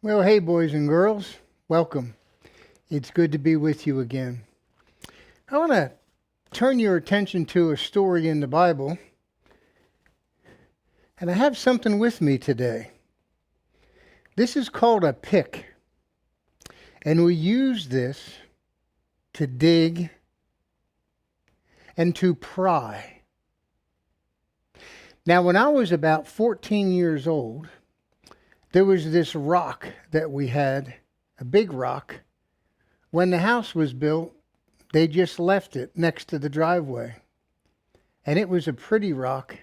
Well, hey, boys and girls, welcome. It's good to be with you again. I want to turn your attention to a story in the Bible, and I have something with me today. This is called a pick, and we use this to dig and to pry. Now, when I was about 14 years old, there was this rock that we had, a big rock. When the house was built, they just left it next to the driveway. And it was a pretty rock,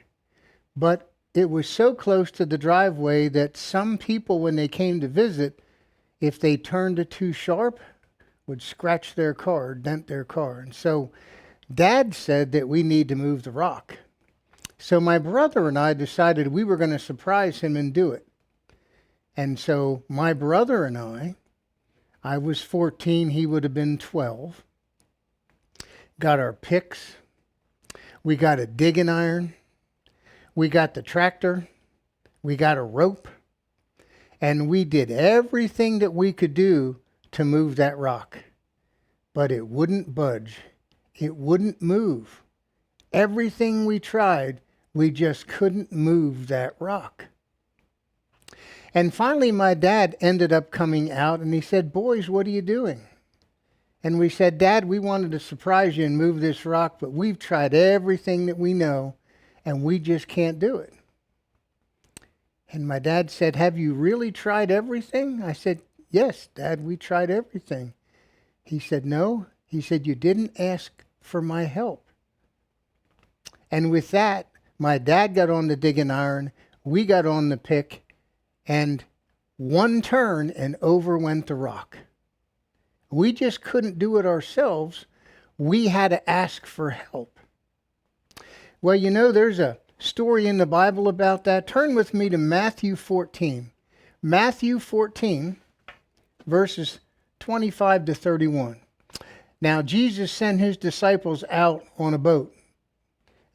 but it was so close to the driveway that some people, when they came to visit, if they turned it too sharp, would scratch their car, dent their car. And so Dad said that we need to move the rock. So my brother and I decided we were going to surprise him and do it. And so my brother and I was 14, he would have been 12, got our picks, we got a digging iron, we got the tractor, we got a rope, and we did everything that we could do to move that rock. But it wouldn't budge. It wouldn't move. Everything we tried, we just couldn't move that rock. And finally, my dad ended up coming out and he said, "Boys, what are you doing?" And we said, "Dad, we wanted to surprise you and move this rock, but we've tried everything that we know and we just can't do it." And my dad said, "Have you really tried everything?" I said, "Yes, Dad, we tried everything." He said, "No." He said, "You didn't ask for my help." And with that, my dad got on the digging iron, we got on the pick, and one turn and over went the rock. We just couldn't do it ourselves. We had to ask for help. Well, you know, there's a story in the Bible about that. Turn with me to Matthew 14. Matthew 14, verses 25 to 31. Now, Jesus sent his disciples out on a boat,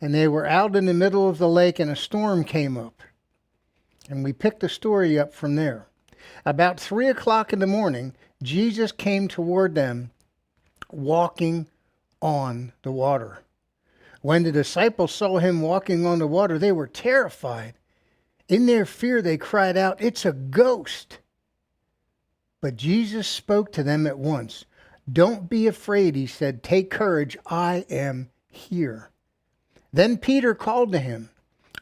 and they were out in the middle of the lake, and a storm came up. And we picked the story up from there. About 3 o'clock in the morning, Jesus came toward them walking on the water. When the disciples saw him walking on the water, they were terrified. In their fear, they cried out, "It's a ghost!" But Jesus spoke to them at once. "Don't be afraid," he said. "Take courage, I am here." Then Peter called to him,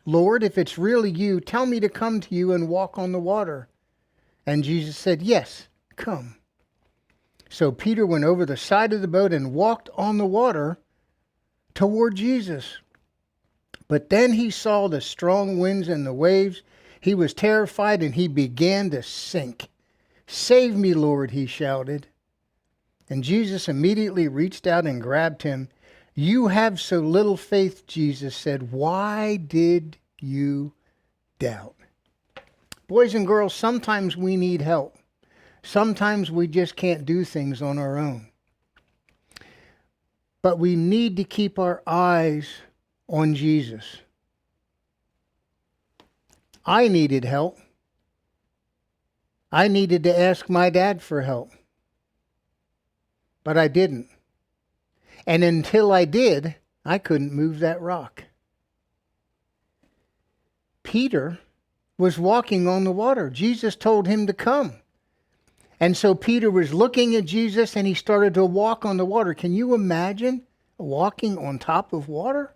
"Lord, if it's really you, tell me to come to you and walk on the water." And Jesus said, "Yes, come." So Peter went over the side of the boat and walked on the water toward Jesus. But then he saw the strong winds and the waves. He was terrified and he began to sink. "Save me, Lord," he shouted. And Jesus immediately reached out and grabbed him. "You have so little faith," Jesus said. "Why did you doubt?" Boys and girls, sometimes we need help. Sometimes we just can't do things on our own. But we need to keep our eyes on Jesus. I needed help. I needed to ask my dad for help. But I didn't. And until I did, I couldn't move that rock. Peter was walking on the water. Jesus told him to come. And so Peter was looking at Jesus and he started to walk on the water. Can you imagine walking on top of water?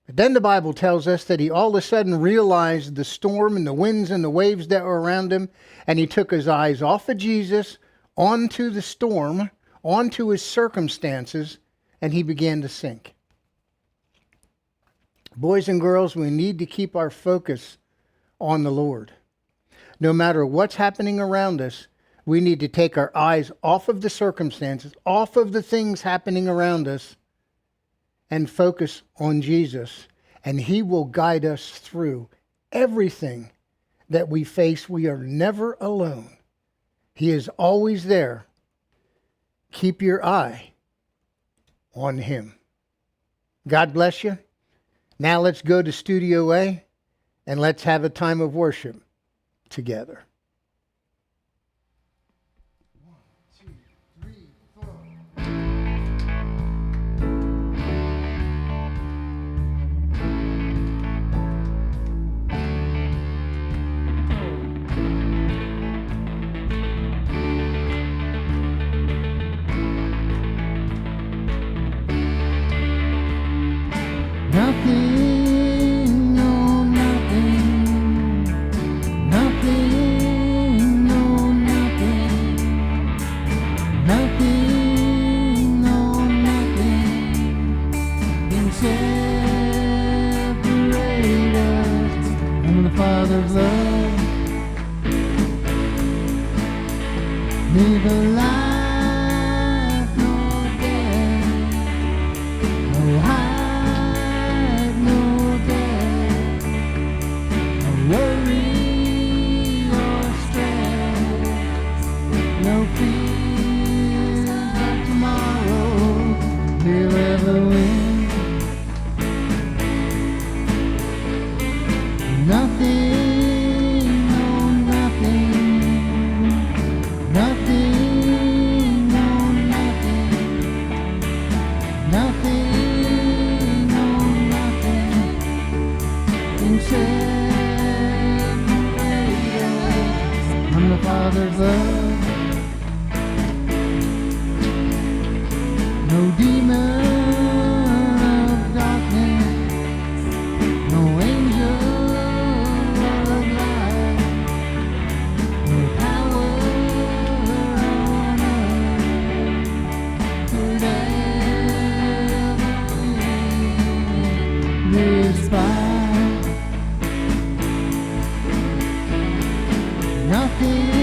But then the Bible tells us that he all of a sudden realized the storm and the winds and the waves that were around him, and he took his eyes off of Jesus, onto the storm, onto his circumstances, and he began to sink. Boys and girls, we need to keep our focus on the Lord. No matter what's happening around us, we need to take our eyes off of the circumstances, off of the things happening around us, and focus on Jesus. And he will guide us through everything that we face. We are never alone. He is always there. Keep your eye on him. God bless you. Now let's go to Studio A and let's have a time of worship together. neither life nor death, no height nor depth, no worry or stress, no fears of tomorrow will ever win. Nothing, no nothing, nothing, no nothing, nothing, no nothing can separate us from the Father's love. No demon of darkness, no angel of light, no power on earth could ever win this fight. Nothing.